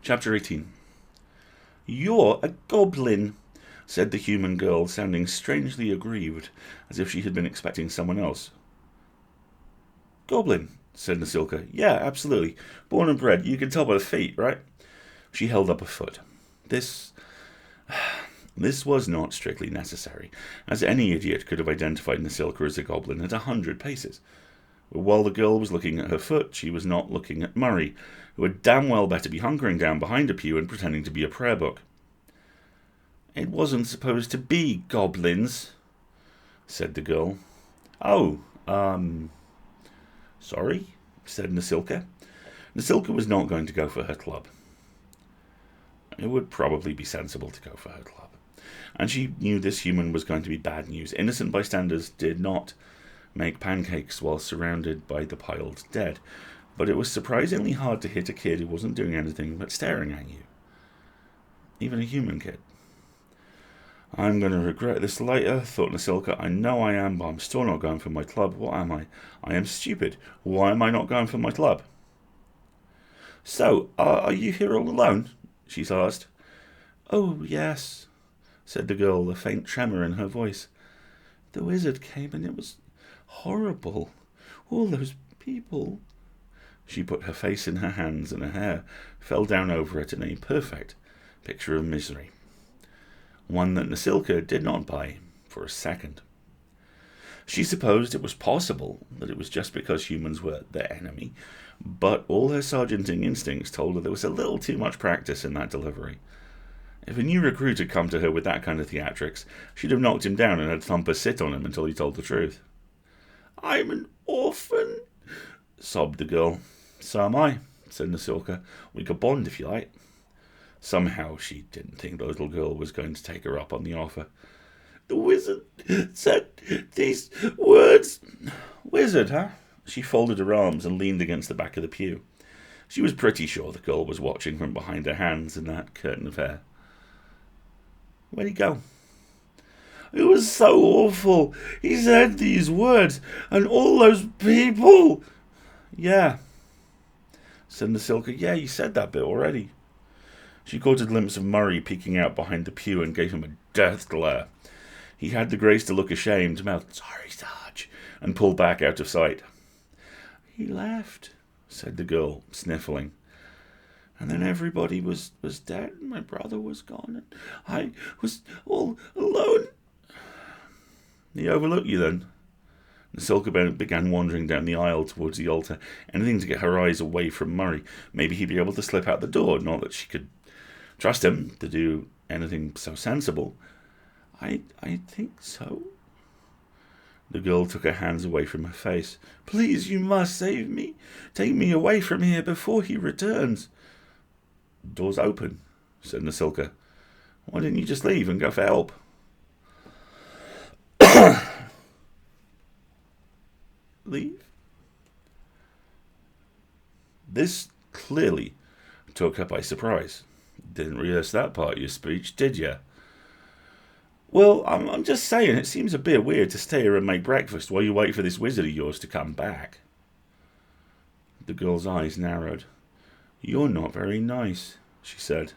Chapter 18. "You're a goblin," said the human girl, sounding strangely aggrieved, as if she had been expecting someone else. "Goblin," said Nasilka. "Yeah, absolutely. Born and bred. You can tell by the feet, right?" She held up a foot. This was not strictly necessary, as any idiot could have identified Nasilka as a goblin at 100 paces. But while the girl was looking at her foot, she was not looking at Murray, who had damn well better be hunkering down behind a pew and pretending to be a prayer book. "It wasn't supposed to be goblins," said the girl. "Oh, sorry," said Nasilka. Nasilka was not going to go for her club. It would probably be sensible to go for her club. And she knew this human was going to be bad news. Innocent bystanders did not make pancakes while surrounded by the piled dead, but it was surprisingly hard to hit a kid who wasn't doing anything but staring at you. Even a human kid. "I'm going to regret this later," thought Nasilka. "I know I am, but I'm still not going for my club. What am I? I am stupid. Why am I not going for my club?" "So, are you here all alone?" she asked. "Oh, yes," said the girl, a faint tremor in her voice. "The wizard came and it was horrible. All those people." She put her face in her hands and her hair fell down over it in a perfect picture of misery. One that Nasilka did not buy for a second. She supposed it was possible that it was just because humans were their enemy, but all her sergeanting instincts told her there was a little too much practice in that delivery. If a new recruit had come to her with that kind of theatrics, she'd have knocked him down and had Thumper sit on him until he told the truth. "I'm an orphan," sobbed the girl. "So am I," said Nasilka. "We could bond if you like." Somehow she didn't think the little girl was going to take her up on the offer. "The wizard said these words." "Wizard, huh?" She folded her arms and leaned against the back of the pew. She was pretty sure the girl was watching from behind her hands in that curtain of hair. "Where'd he go?" "It was so awful. He said these words, and all those people." "Yeah," said Nasilka. "Yeah, you said that bit already." She caught a glimpse of Murray peeking out behind the pew and gave him a death glare. He had the grace to look ashamed, mouthed, "Sorry, Sarge," and pulled back out of sight. "He left," said the girl, sniffling. "And then everybody was dead, and my brother was gone, and I was all alone." "He overlooked you, then?" Nasilka began wandering down the aisle towards the altar, anything to get her eyes away from Murray. Maybe he'd be able to slip out the door, not that she could trust him to do anything so sensible. I think so." The girl took her hands away from her face. "Please, you must save me. Take me away from here before he returns." "Door's open," said Nasilka. "Why didn't you just leave and go for help?" "Leave?" This clearly took her by surprise. "Didn't rehearse that part of your speech, did you?" "Well, I'm just saying, it seems a bit weird to stay here and make breakfast while you wait for this wizard of yours to come back." The girl's eyes narrowed. "You're not very nice," she said.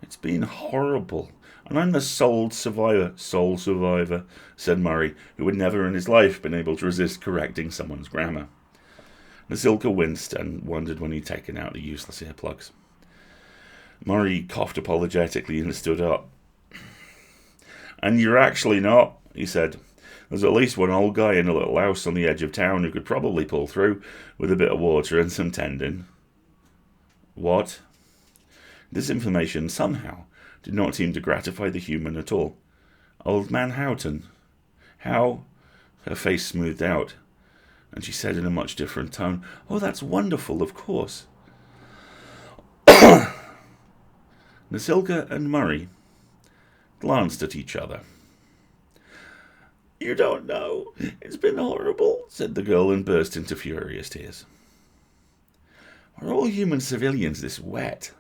"It's been horrible, and I'm the sole survivor," said Murray, who had never in his life been able to resist correcting someone's grammar. Nasilka winced and wondered when he'd taken out the useless earplugs. Murray coughed apologetically and stood up. "And you're actually not," he said. "There's at least one old guy in a little house on the edge of town who could probably pull through with a bit of water and some tending." "What?" This information, somehow, did not seem to gratify the human at all. "Old Man Houghton." "How?" Her face smoothed out, and she said in a much different tone, "Oh, that's wonderful, of course." Nasilka and Murray glanced at each other. "You don't know. It's been horrible," said the girl, and burst into furious tears. "Are all human civilians this wet?"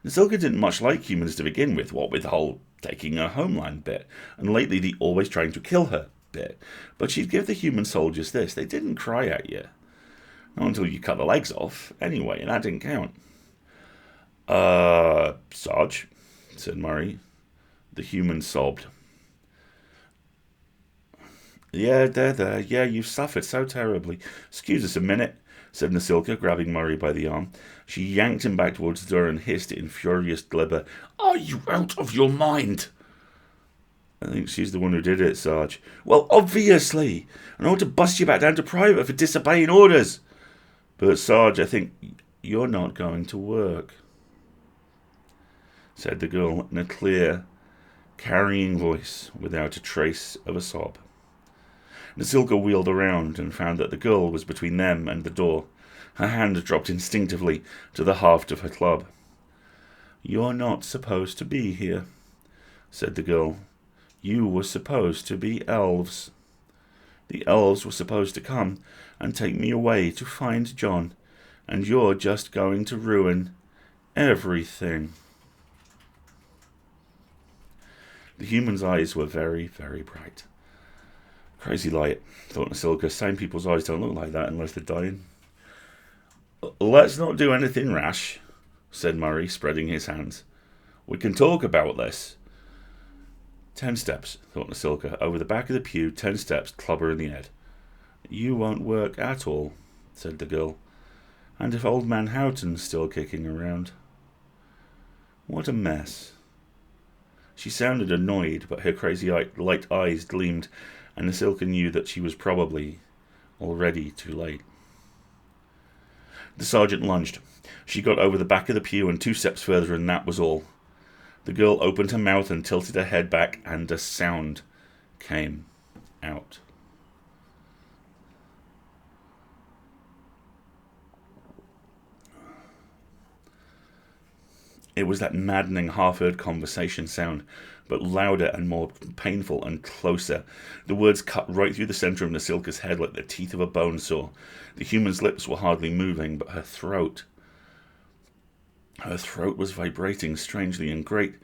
Nasilka didn't much like humans to begin with, what with the whole taking her homeland bit, and lately the always trying to kill her bit. But she'd give the human soldiers this: they didn't cry at you. Not until you cut the legs off, anyway, and that didn't count. Sarge, said Murray. The human sobbed. Yeah, there. Yeah, you've suffered so terribly. Excuse us a minute, said Nasilka, grabbing Murray by the arm. She yanked him back towards the door and hissed in furious glibber. Are you out of your mind? I think she's the one who did it, Sarge. Well, obviously. And I want to bust you back down to private for disobeying orders. But, Sarge, I think you're not going to work, said the girl in a clear, carrying voice without a trace of a sob. Nasilka wheeled around and found that the girl was between them and the door. Her hand dropped instinctively to the haft of her club. You're not supposed to be here, said the girl. You were supposed to be elves. The elves were supposed to come and take me away to find John, and you're just going to ruin everything. The human's eyes were very, very bright. Crazy light, thought Nasilka. Sane people's eyes don't look like that unless they're dying. Let's not do anything rash, said Murray, spreading his hands. We can talk about this. 10 steps, thought Nasilka. Over the back of the pew, 10 steps, clubber in the head. You won't work at all, said the girl. And if old man Houghton's still kicking around. What a mess. She sounded annoyed, but her crazy light eyes gleamed, and Nasilka knew that she was probably already too late. The sergeant lunged. She got over the back of the pew and 2 steps further, and that was all. The girl opened her mouth and tilted her head back, and a sound came out. It was that maddening half-heard conversation sound, but louder and more painful and closer. The words cut right through the centre of Nasilka's head like the teeth of a bone saw. The human's lips were hardly moving, but her throat was vibrating strangely, and great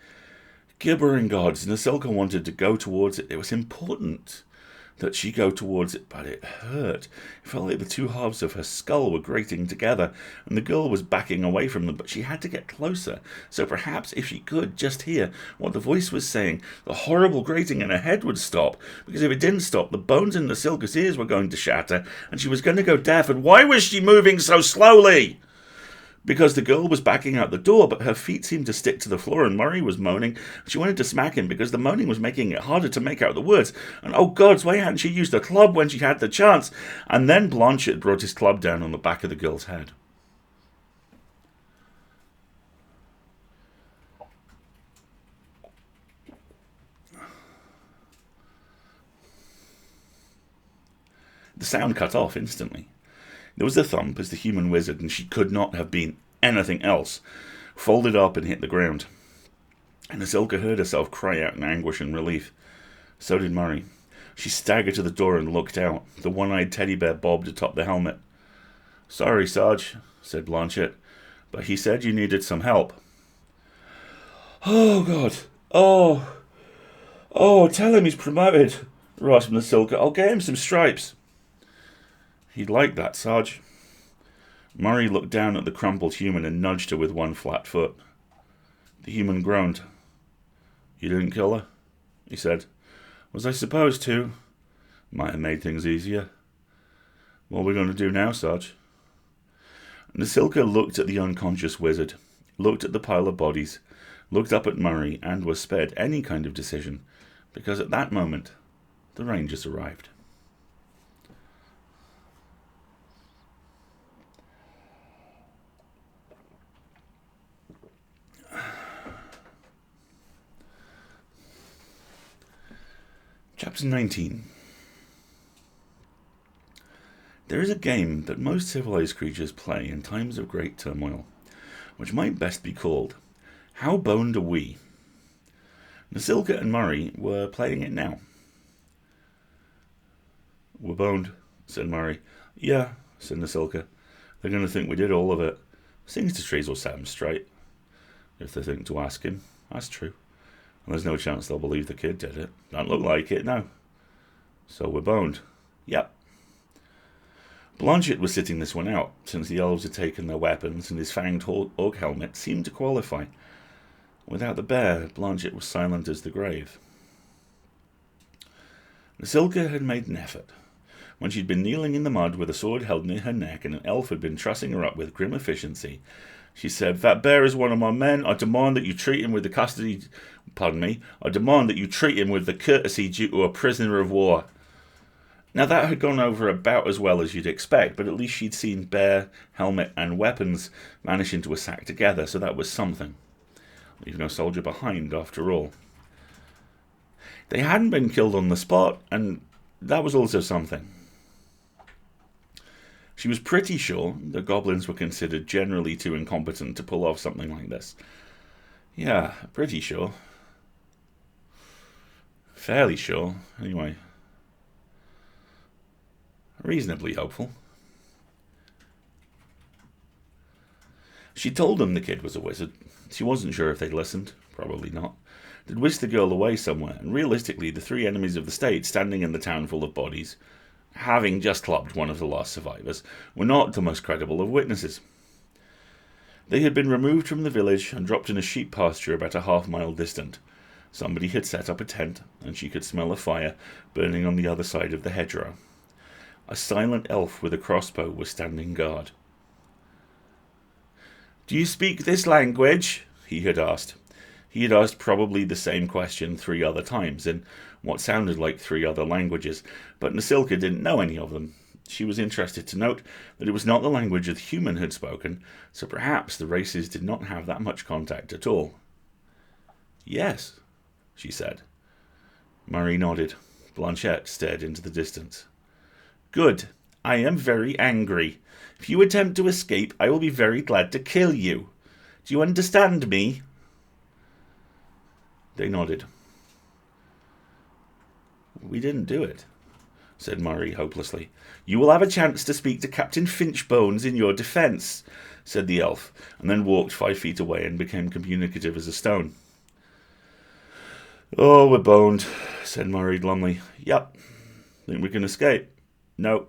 gibbering gods, Nasilka wanted to go towards it. It was important that she go towards it, but it hurt. It felt like the 2 halves of her skull were grating together, and the girl was backing away from them, but she had to get closer. So perhaps if she could just hear what the voice was saying, the horrible grating in her head would stop, because if it didn't stop, the bones in Nasilka's ears were going to shatter, and she was going to go deaf. And why was she moving so slowly? Because the girl was backing out the door, but her feet seemed to stick to the floor, and Murray was moaning. She wanted to smack him because the moaning was making it harder to make out the words. And oh gods, why hadn't she used a club when she had the chance? And then Blanchett brought his club down on the back of the girl's head. The sound cut off instantly. There was a thump as the human wizard, and she could not have been anything else, folded up and hit the ground. And Nasilka heard herself cry out in anguish and relief. So did Murray. She staggered to the door and looked out. The one-eyed teddy bear bobbed atop the helmet. Sorry, Sarge, said Blanchett, but he said you needed some help. Oh, God. Oh, tell him he's promoted, rasped Nasilka. I'll get him some stripes. He'd like that, Sarge. Murray looked down at the crumpled human and nudged her with one flat foot. The human groaned. You didn't kill her? He said. Was I supposed to? Might have made things easier. What are we going to do now, Sarge? Nasilka looked at the unconscious wizard, looked at the pile of bodies, looked up at Murray, and was spared any kind of decision, because at that moment the Rangers arrived. Chapter 19. There is a game that most civilized creatures play in times of great turmoil, which might best be called How Boned Are We? Nasilka and Murray were playing it now. We're boned, said Murray. Yeah, said Nasilka. They're going to think we did all of it. Sings to trees will set him straight. If they think to ask him, that's true. And there's no chance they'll believe the kid did it. Don't look like it, no. So we're boned. Yep. Blanchett was sitting this one out, since the elves had taken their weapons, and his fanged orc helmet seemed to qualify. Without the bear, Blanchett was silent as the grave. Nasilka had made an effort. When she'd been kneeling in the mud with a sword held near her neck and an elf had been trussing her up with grim efficiency, she said, "That bear is one of my men. I demand that you treat him with the custody... I demand that you treat him with the courtesy due to a prisoner of war." Now that had gone over about as well as you'd expect, but at least she'd seen bear, helmet and weapons vanish into a sack together, so that was something. Leave no soldier behind, after all. They hadn't been killed on the spot, and that was also something. She was pretty sure the goblins were considered generally too incompetent to pull off something like this. Yeah, pretty sure. Fairly sure, anyway. Reasonably hopeful. She told them the kid was a wizard. She wasn't sure if they'd listened. Probably not. They'd whisked the girl away somewhere, and realistically the three enemies of the state standing in the town full of bodies, having just clubbed one of the last survivors, were not the most credible of witnesses. They had been removed from the village and dropped in a sheep pasture about a half-mile distant. Somebody had set up a tent, and she could smell a fire burning on the other side of the hedgerow. A silent elf with a crossbow was standing guard. "Do you speak this language?" he had asked. He had asked probably the same question 3 other times, in what sounded like 3 other languages, but Nasilka didn't know any of them. She was interested to note that it was not the language the human had spoken, so perhaps the races did not have that much contact at all. "Yes," she said. Murray nodded. Blanchett stared into the distance. "Good. I am very angry. If you attempt to escape, I will be very glad to kill you. Do you understand me?" They nodded. "We didn't do it," said Murray hopelessly. "You will have a chance to speak to Captain Finchbones in your defence," said the elf, and then walked 5 feet away and became communicative as a stone. "Oh, we're boned," said Murray glumly. "Yep. Think we can escape?" "No.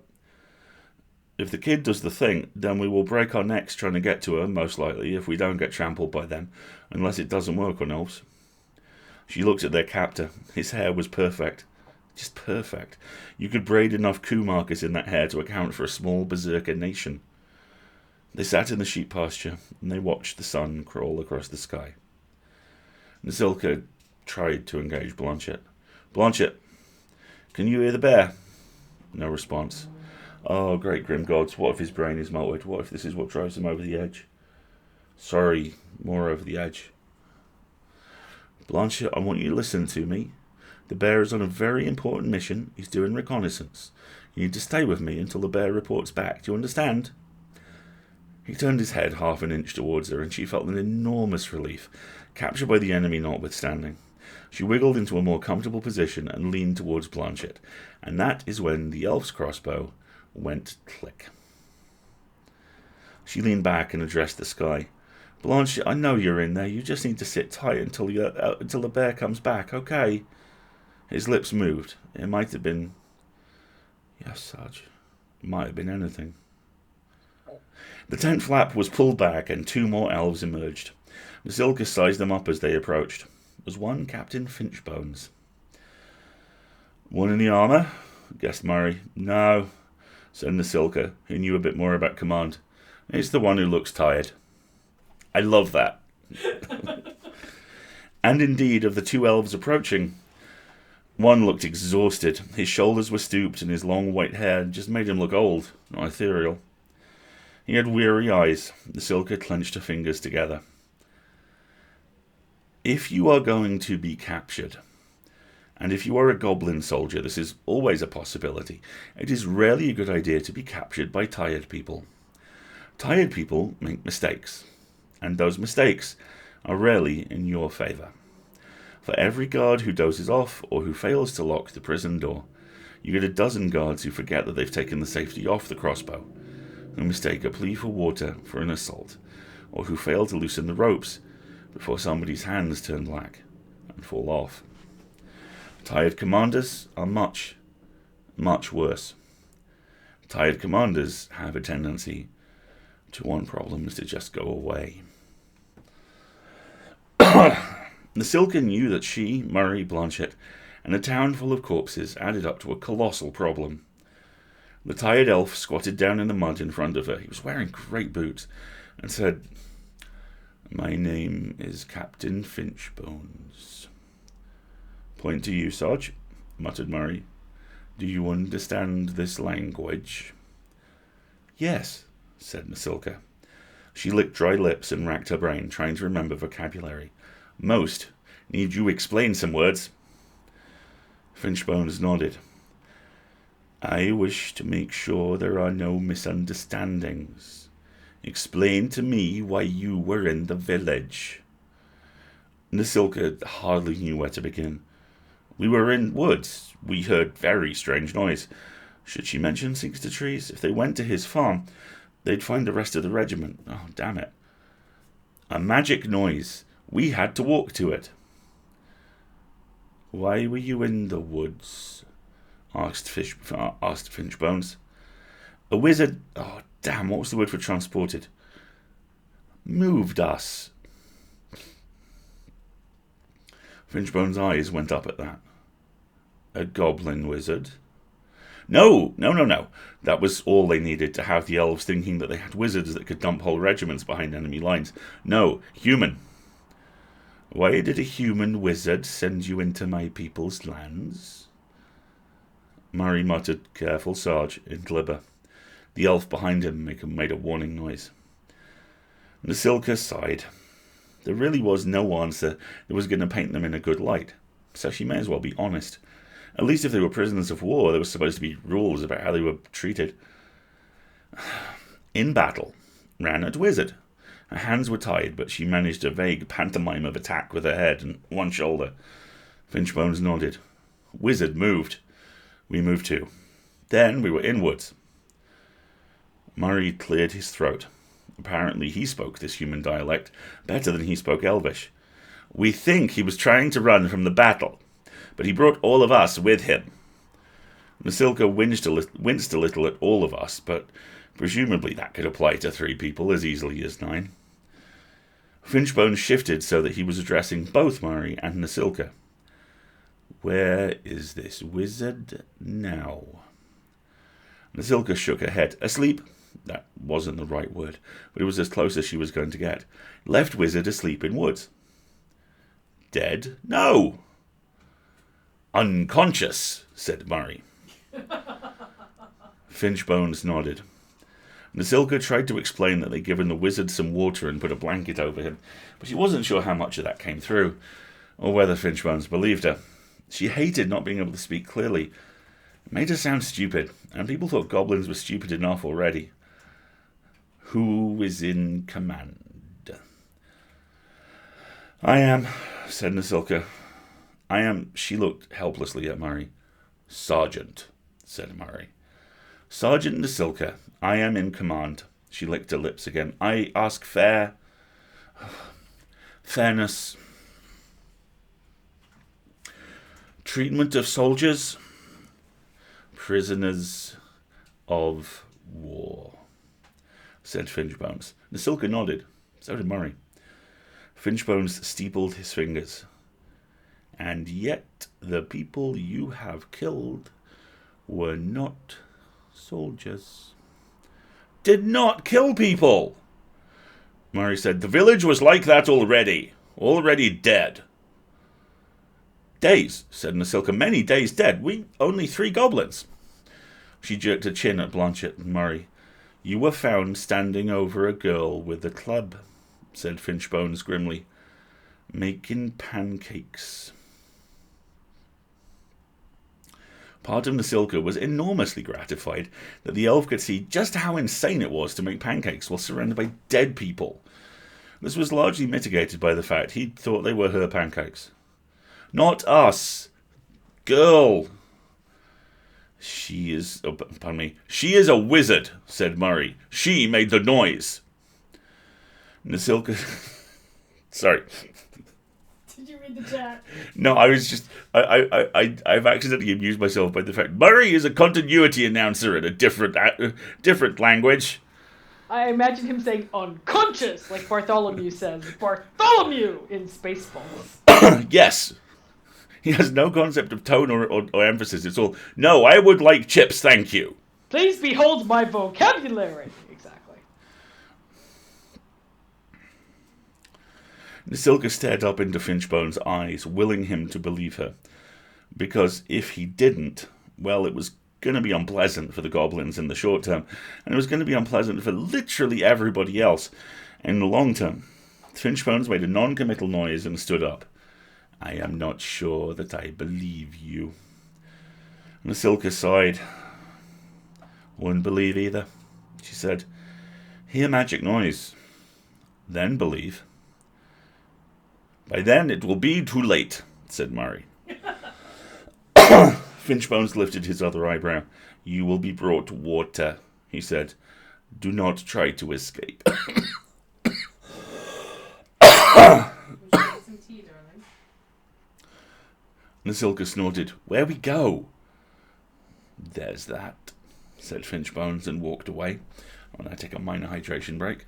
If the kid does the thing, then we will break our necks trying to get to her, most likely, if we don't get trampled by them, unless it doesn't work on elves." She looked at their captor. His hair was perfect. Just perfect. You could braid enough coup markers in that hair to account for a small berserker nation. They sat in the sheep pasture, and they watched the sun crawl across the sky. Nasilka tried to engage Blanchett. "Blanchett, can you hear the bear?" No response. "Oh, great grim gods, what if his brain is melted? What if this is what drives him over the edge?" "Sorry, more over the edge." "Blanchett, I want you to listen to me. The bear is on a very important mission. He's doing reconnaissance. You need to stay with me until the bear reports back. Do you understand?" He turned his head half an inch towards her, and she felt an enormous relief, captured by the enemy notwithstanding. She wiggled into a more comfortable position and leaned towards Blanchett, and that is when the elf's crossbow went click. She leaned back and addressed the sky. "Blanchett, I know you're in there. You just need to sit tight until the bear comes back, okay?" His lips moved. It might have been... Yes, Sarge. It might have been anything. The tent flap was pulled back and 2 more elves emerged. Nasilka sized them up as they approached. It was one Captain Finchbones. "One in the armour?" guessed Murray. "No," said Nasilka, who knew a bit more about command. "It's the one who looks tired." I love that. And indeed, of the 2 elves approaching, one looked exhausted. His shoulders were stooped, and his long white hair just made him look old, not ethereal. He had weary eyes. Nasilka clenched her fingers together. If you are going to be captured, and if you are a goblin soldier, this is always a possibility, it is rarely a good idea to be captured by tired people. Tired people make mistakes, and those mistakes are rarely in your favour. For every guard who dozes off or who fails to lock the prison door, you get a dozen guards who forget that they've taken the safety off the crossbow, who mistake a plea for water for an assault, or who fail to loosen the ropes before somebody's hands turn black and fall off. Tired commanders are much, much worse. Tired commanders have a tendency to want problems to just go away. Nasilka knew that she, Murray, Blanchett, and a town full of corpses added up to a colossal problem. The tired elf squatted down in the mud in front of her. He was wearing great boots and said, "My name is Captain Finchbones." "Point to you, Sarge," muttered Murray. "Do you understand this language?" "Yes," said Nasilka. She licked dry lips and racked her brain, trying to remember vocabulary. "Most. Need you explain some words?" Finchbones nodded. "I wish to make sure there are no misunderstandings. Explain to me why you were in the village." Nasilka hardly knew where to begin. "We were in woods. We heard very strange noise." Should she mention Singster Trees? If they went to his farm, they'd find the rest of the regiment. Oh, damn it. "A magic noise. We had to walk to it." "Why were you in the woods?" asked Finchbones. "A wizard..." Oh, damn, what was the word for transported? "Moved us." Finchbones' eyes went up at that. "A goblin wizard?" No. That was all they needed to have the elves thinking that they had wizards that could dump whole regiments behind enemy lines. No, human. "Why did a human wizard send you into my people's lands?" Murray muttered, "Careful, Sarge," in Glibber. The elf behind him made a warning noise. Nasilka sighed. There really was no answer that was going to paint them in a good light, so she may as well be honest. At least if they were prisoners of war, there was supposed to be rules about how they were treated. In battle, Ranat wizard. Her hands were tied, but she managed a vague pantomime of attack with her head and one shoulder. Finchbones nodded. Wizard moved. We moved too. Then we were in woods. Murray cleared his throat. Apparently he spoke this human dialect better than he spoke Elvish. "We think he was trying to run from the battle, but he brought all of us with him." Nasilka winced a little at all of us, but presumably that could apply to 3 people as easily as 9. Finchbones shifted so that he was addressing both Murray and Nasilka. "Where is this wizard now?" Nasilka shook her head. "Asleep." That wasn't the right word, but it was as close as she was going to get. "Left wizard asleep in woods." "Dead?" "No." "Unconscious," said Murray. Finchbones nodded. Nasilka tried to explain that they'd given the wizard some water and put a blanket over him, but she wasn't sure how much of that came through, or whether Finchbones believed her. She hated not being able to speak clearly. It made her sound stupid, and people thought goblins were stupid enough already. "Who is in command?" "I am," said Nasilka. "I am..." She looked helplessly at Murray. "Sergeant," said Murray. "Sergeant Nasilka, I am in command." She licked her lips again. "I ask fairness. Treatment of soldiers, prisoners of war," said Finchbones. Nasilka nodded. So did Murray. Finchbones steepled his fingers. "And yet the people you have killed were not soldiers." "Did not kill people," Murray said. "The village was like that already dead." "Days," said Nasilka. "Many days dead. We only 3 goblins." She jerked her chin at Blanchett and Murray. "You were found standing over a girl with a club," said Finchbones grimly. "Making pancakes." Part of Nasilka was enormously gratified that the elf could see just how insane it was to make pancakes while surrounded by dead people. This was largely mitigated by the fact he thought they were her pancakes. "Not us. Girl." She is a wizard," said Murray. "She made the noise." Nasilka... Sorry. Did you read the chat? No, I was just I've accidentally amused myself by the fact Murray is a continuity announcer in a different language. I imagine him saying unconscious, like Bartholomew says. Bartholomew in Spaceballs. Yes, he has no concept of tone or emphasis. It's all no. I would like chips, thank you. Please behold my vocabulary. Exactly. Nasilka stared up into Finchbone's eyes, willing him to believe her. Because if he didn't, well, it was going to be unpleasant for the goblins in the short term, and it was going to be unpleasant for literally everybody else in the long term. Finchbones made a non-committal noise and stood up. I am not sure that I believe you. Nasilka sighed. Wouldn't believe either, she said. Hear magic noise, then believe. By then it will be too late, said Murray. Finchbones lifted his other eyebrow. You will be brought water, he said. Do not try to escape. Would you like some tea, darling? Nasilka snorted. Where we go? There's that, said Finchbones and walked away. I'll now take a minor hydration break.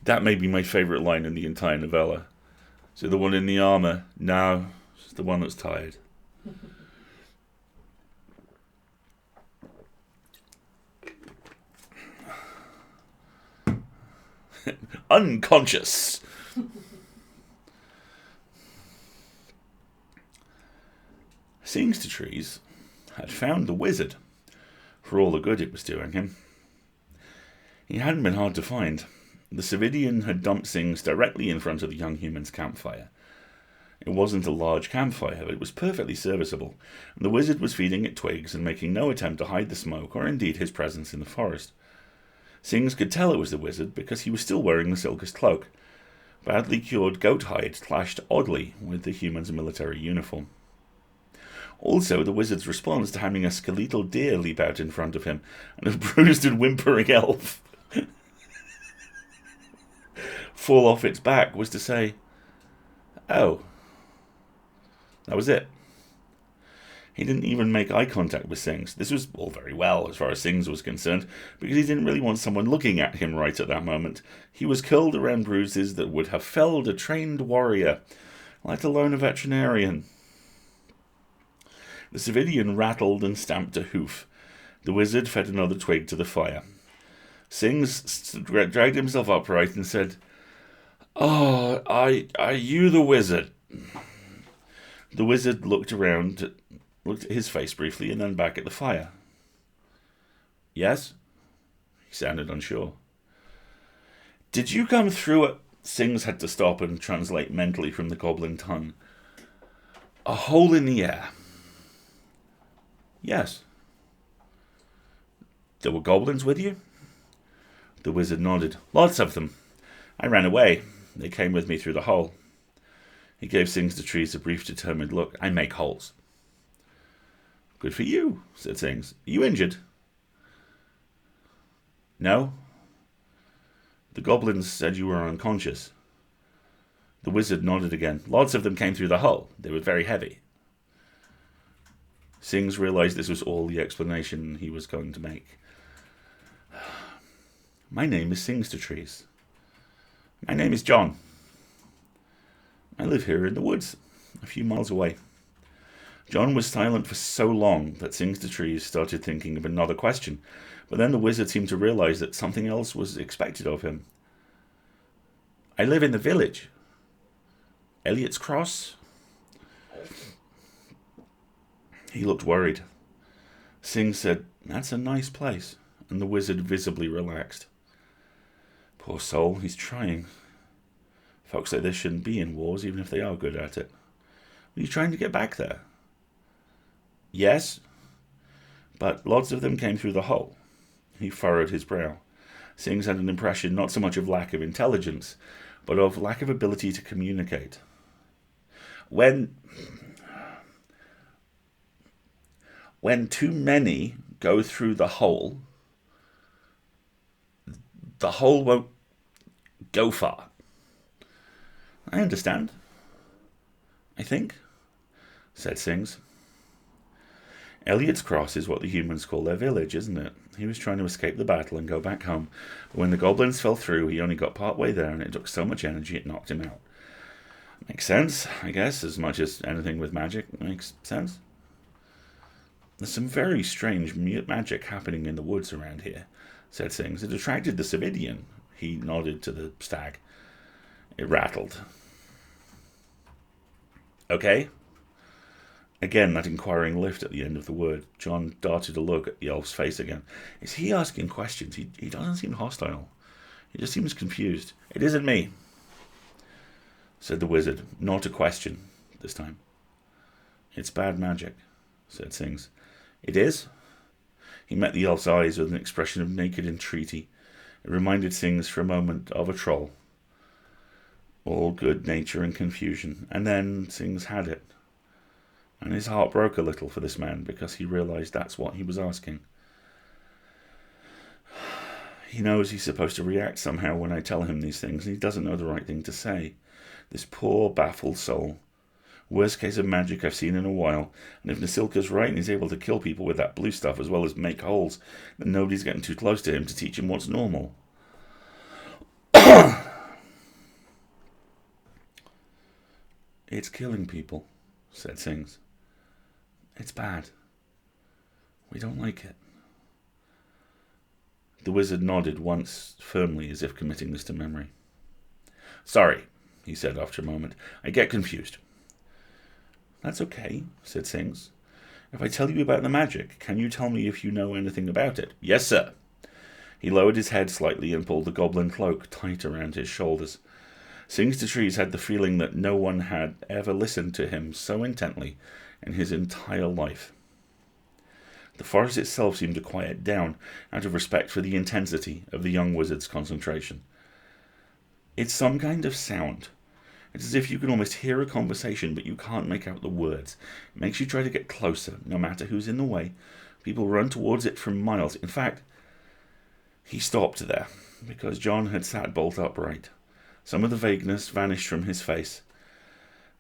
That may be my favourite line in the entire novella. So the one in the armour? No, it's the one that's tired. Unconscious. Singster had found the wizard, for all the good it was doing him. He hadn't been hard to find. The Cividian had dumped Sings directly in front of the young human's campfire. It wasn't a large campfire, but it was perfectly serviceable, and the wizard was feeding it twigs and making no attempt to hide the smoke or indeed his presence in the forest. Sings could tell it was the wizard because he was still wearing the Silkus cloak. Badly cured goat hide clashed oddly with the human's military uniform. Also, the wizard's response to having a skeletal deer leap out in front of him and a bruised and whimpering elf fall off its back was to say, oh, that was it. He didn't even make eye contact with Sings. This was all very well as far as Sings was concerned, because he didn't really want someone looking at him right at that moment. He was curled around bruises that would have felled a trained warrior, let alone a veterinarian. The Cividian rattled and stamped a hoof. The wizard fed another twig to the fire. Sings dragged himself upright and said, "Oh, are you the wizard?" The wizard looked at his face briefly and then back at the fire. Yes? He sounded unsure. Did you come through it? Sings had to stop and translate mentally from the goblin tongue. A hole in the air. Yes. There were goblins with you? The wizard nodded. Lots of them. I ran away. They came with me through the hole. He gave Sings the trees a brief, determined look. I make holes. Good for you, said Sings. Are you injured? No. The goblins said you were unconscious. The wizard nodded again. Lots of them came through the hole. They were very heavy. Sings realized this was all the explanation he was going to make. My name is Singstertrees. My name is John. I live here in the woods, a few miles away. John was silent for so long that Singstertrees started thinking of another question, but then the wizard seemed to realize that something else was expected of him. I live in the village. Elliot's Cross? He looked worried. Sing said, That's a nice place, and the wizard visibly relaxed. Poor soul, he's trying. Folks like this shouldn't be in wars, even if they are good at it. Were you trying to get back there? Yes, but lots of them came through the hole. He furrowed his brow. Sings had an impression not so much of lack of intelligence, but of lack of ability to communicate. When too many go through the hole won't go far. I understand. I think, said Sings. Elliot's Cross is what the humans call their village, isn't it? He was trying to escape the battle and go back home, but when the goblins fell through, he only got part way there, and it took so much energy it knocked him out. Makes sense, I guess, as much as anything with magic makes sense. There's some very strange magic happening in the woods around here, said Sings. It attracted the Cividian. He nodded to the stag. It rattled. Okay? Again, that inquiring lift at the end of the word. John darted a look at the elf's face again. Is he asking questions? He doesn't seem hostile. He just seems confused. It isn't me, said the wizard. Not a question, this time. It's bad magic, said Sings. It is? He met the elf's eyes with an expression of naked entreaty. It reminded Sings for a moment of a troll. All good nature and confusion. And then Sings had it. And his heart broke a little for this man because he realized that's what he was asking. He knows he's supposed to react somehow when I tell him these things, and he doesn't know the right thing to say. This poor, baffled soul. Worst case of magic I've seen in a while, and if Nasilka's right and he's able to kill people with that blue stuff as well as make holes, then nobody's getting too close to him to teach him what's normal. It's killing people, said Sings. It's bad. We don't like it. The wizard nodded once firmly as if committing this to memory. Sorry, he said after a moment. I get confused. That's okay, said Sings. If I tell you about the magic, can you tell me if you know anything about it? Yes, sir. He lowered his head slightly and pulled the goblin cloak tight around his shoulders. Sings to Trees had the feeling that no one had ever listened to him so intently in his entire life. The forest itself seemed to quiet down out of respect for the intensity of the young wizard's concentration. It's some kind of sound. It's as if you can almost hear a conversation, but you can't make out the words. It makes you try to get closer, no matter who's in the way. People run towards it for miles. In fact, he stopped there, because John had sat bolt upright. Some of the vagueness vanished from his face,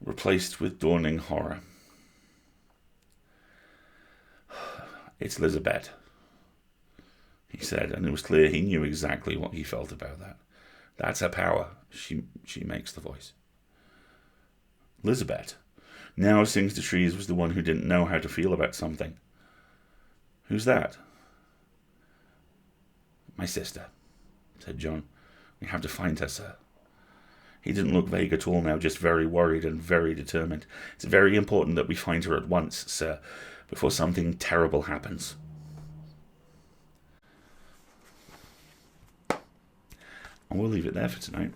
replaced with dawning horror. It's Lizabeth, he said, and it was clear he knew exactly what he felt about that. That's her power. She makes the voice. Lizabeth. Now Sings to Trees was the one who didn't know how to feel about something. Who's that? My sister, said John. We have to find her, sir. He didn't look vague at all now, just very worried and very determined. It's very important that we find her at once, sir, before something terrible happens. And we'll leave it there for tonight.